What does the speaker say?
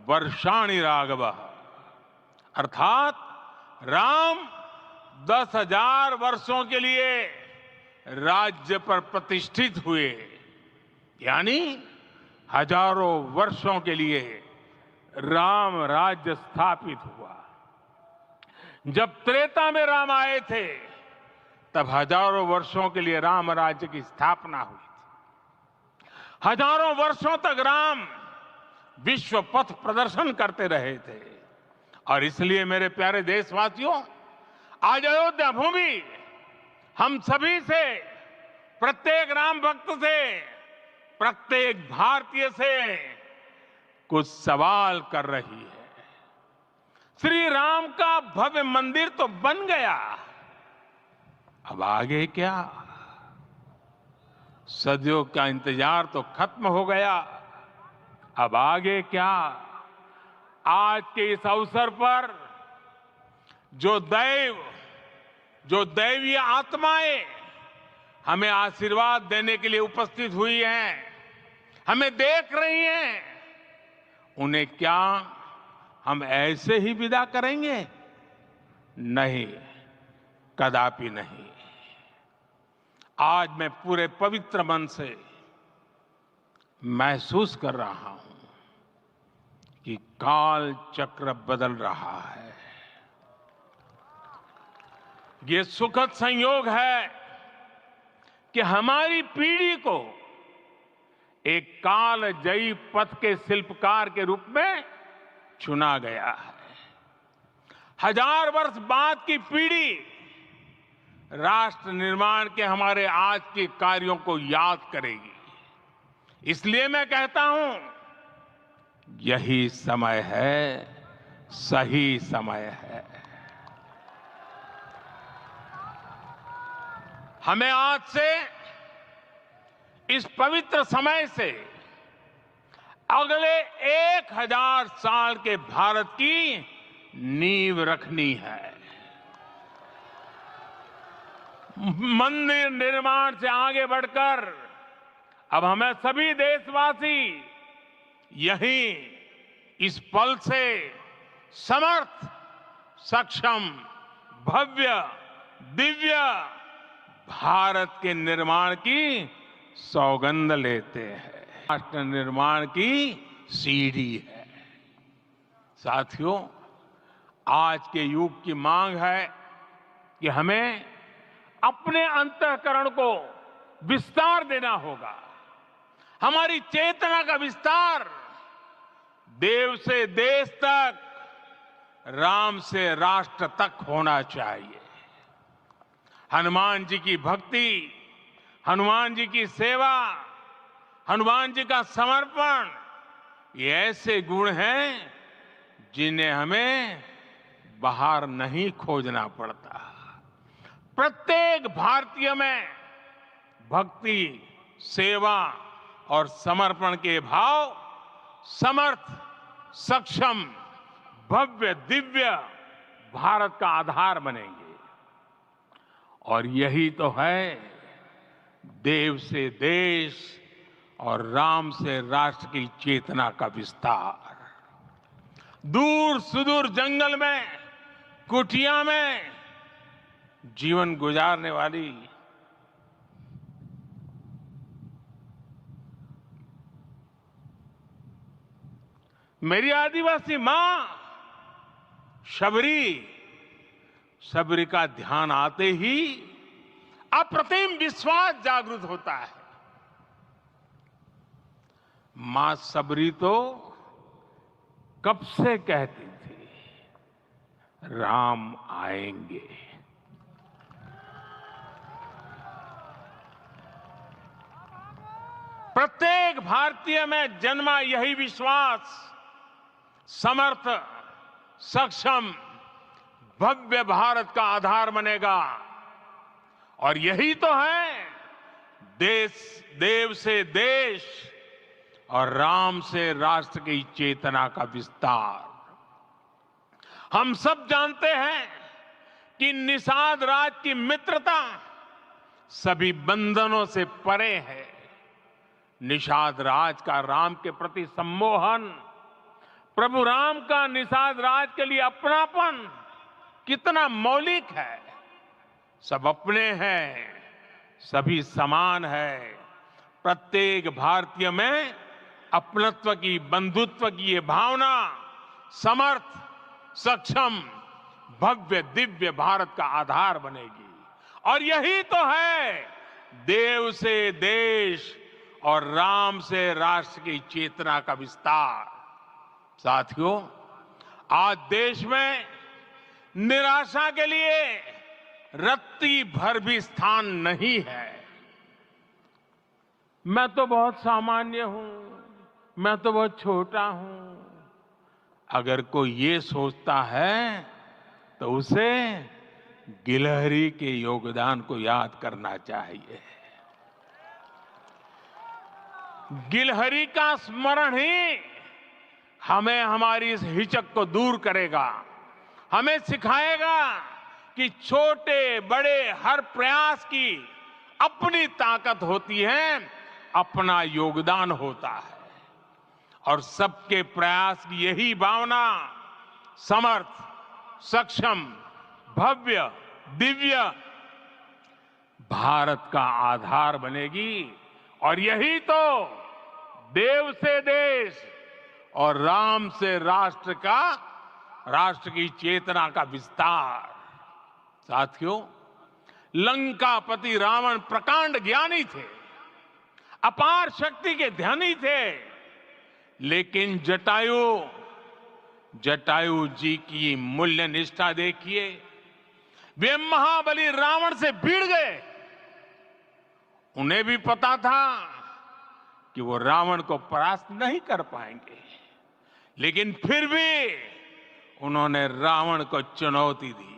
वर्षाणि राघवः, अर्थात राम 10,000 वर्षों के लिए राज्य पर प्रतिष्ठित हुए, यानी हजारों वर्षों के लिए राम राज्य स्थापित हुआ। जब त्रेता में राम आए थे तब हजारों वर्षों के लिए राम राज्य की स्थापना हुई थी। हजारों वर्षों तक राम विश्व पथ प्रदर्शन करते रहे थे। और इसलिए मेरे प्यारे देशवासियों, आज अयोध्या भूमि हम सभी से, प्रत्येक राम भक्त से, प्रत्येक भारतीय से कुछ सवाल कर रही है। श्री राम का भव्य मंदिर तो बन गया, अब आगे क्या? सदियों का इंतजार तो खत्म हो गया, अब आगे क्या? आज के इस अवसर पर जो दैवीय आत्माएं हमें आशीर्वाद देने के लिए उपस्थित हुई हैं, हमें देख रही हैं, उन्हें क्या हम ऐसे ही विदा करेंगे? नहीं, कदापि नहीं। आज मैं पूरे पवित्र मन से महसूस कर रहा हूं कि काल चक्र बदल रहा है। ये सुखद संयोग है कि हमारी पीढ़ी को एक कालजयी पथ के शिल्पकार के रूप में चुना गया है। 1000 वर्ष बाद की पीढ़ी राष्ट्र निर्माण के हमारे आज के कार्यों को याद करेगी। इसलिए मैं कहता हूं, यही समय है, सही समय है। हमें आज से, इस पवित्र समय से अगले 1000 साल के भारत की नींव रखनी है। मंदिर निर्माण से आगे बढ़कर अब हमें सभी देशवासी यहीं इस पल से समर्थ, सक्षम, भव्य, दिव्य भारत के निर्माण की सौगंध लेते हैं। राष्ट्र निर्माण की सीढ़ी है। साथियों, आज के युग की मांग है कि हमें अपने अंतःकरण को विस्तार देना होगा। हमारी चेतना का विस्तार देव से देश तक, राम से राष्ट्र तक होना चाहिए। हनुमान जी की भक्ति, हनुमान जी की सेवा, हनुमान जी का समर्पण, ये ऐसे गुण हैं जिन्हें हमें बाहर नहीं खोजना पड़ता। प्रत्येक भारतीय में भक्ति, सेवा और समर्पण के भाव समर्थ, सक्षम, भव्य, दिव्य भारत का आधार बनेंगे। और यही तो है देव से देश और राम से राष्ट्र की चेतना का विस्तार। दूर सुदूर जंगल में, कुटिया में जीवन गुजारने वाली मेरी आदिवासी मां शबरी का ध्यान आते ही अप्रतिम विश्वास जागृत होता है। मां शबरी तो कब से कहती थी, राम आएंगे। प्रत्येक भारतीय में जन्मा यही विश्वास समर्थ, सक्षम, भव्य भारत का आधार बनेगा। और यही तो है देव से देश और राम से राष्ट्र की चेतना का विस्तार। हम सब जानते हैं कि निषाद राज की मित्रता सभी बंधनों से परे है। निषाद राज का राम के प्रति सम्मोहन प्रभु राम का निषाद राज के लिए अपनापन कितना मौलिक है। सब अपने हैं, सभी समान है। प्रत्येक भारतीय में अपनत्व की, बंधुत्व की ये भावना समर्थ, सक्षम, भव्य, दिव्य भारत का आधार बनेगी। और यही तो है देव से देश और राम से राष्ट्र की चेतना का विस्तार। साथियों, आज देश में निराशा के लिए रत्ती भर भी स्थान नहीं है। मैं तो बहुत सामान्य हूं, मैं तो बहुत छोटा हूं। अगर कोई ये सोचता है तो उसे गिलहरी के योगदान को याद करना चाहिए। गिलहरी का स्मरण ही हमें हमारी इस हिचक को दूर करेगा, हमें सिखाएगा कि छोटे बड़े हर प्रयास की अपनी ताकत होती है, अपना योगदान होता है। और सबके प्रयास की यही भावना समर्थ, सक्षम, भव्य, दिव्य भारत का आधार बनेगी। और यही तो देव से देश और राम से राष्ट्र का, राष्ट्र की चेतना का विस्तार। साथियों, लंकापति रावण प्रकांड ज्ञानी थे, अपार शक्ति के धनी थे, लेकिन जटायु जी की मूल्य निष्ठा देखिए। वे महाबली रावण से भिड़ गए। उन्हें भी पता था कि वो रावण को परास्त नहीं कर पाएंगे, लेकिन फिर भी उन्होंने रावण को चुनौती दी।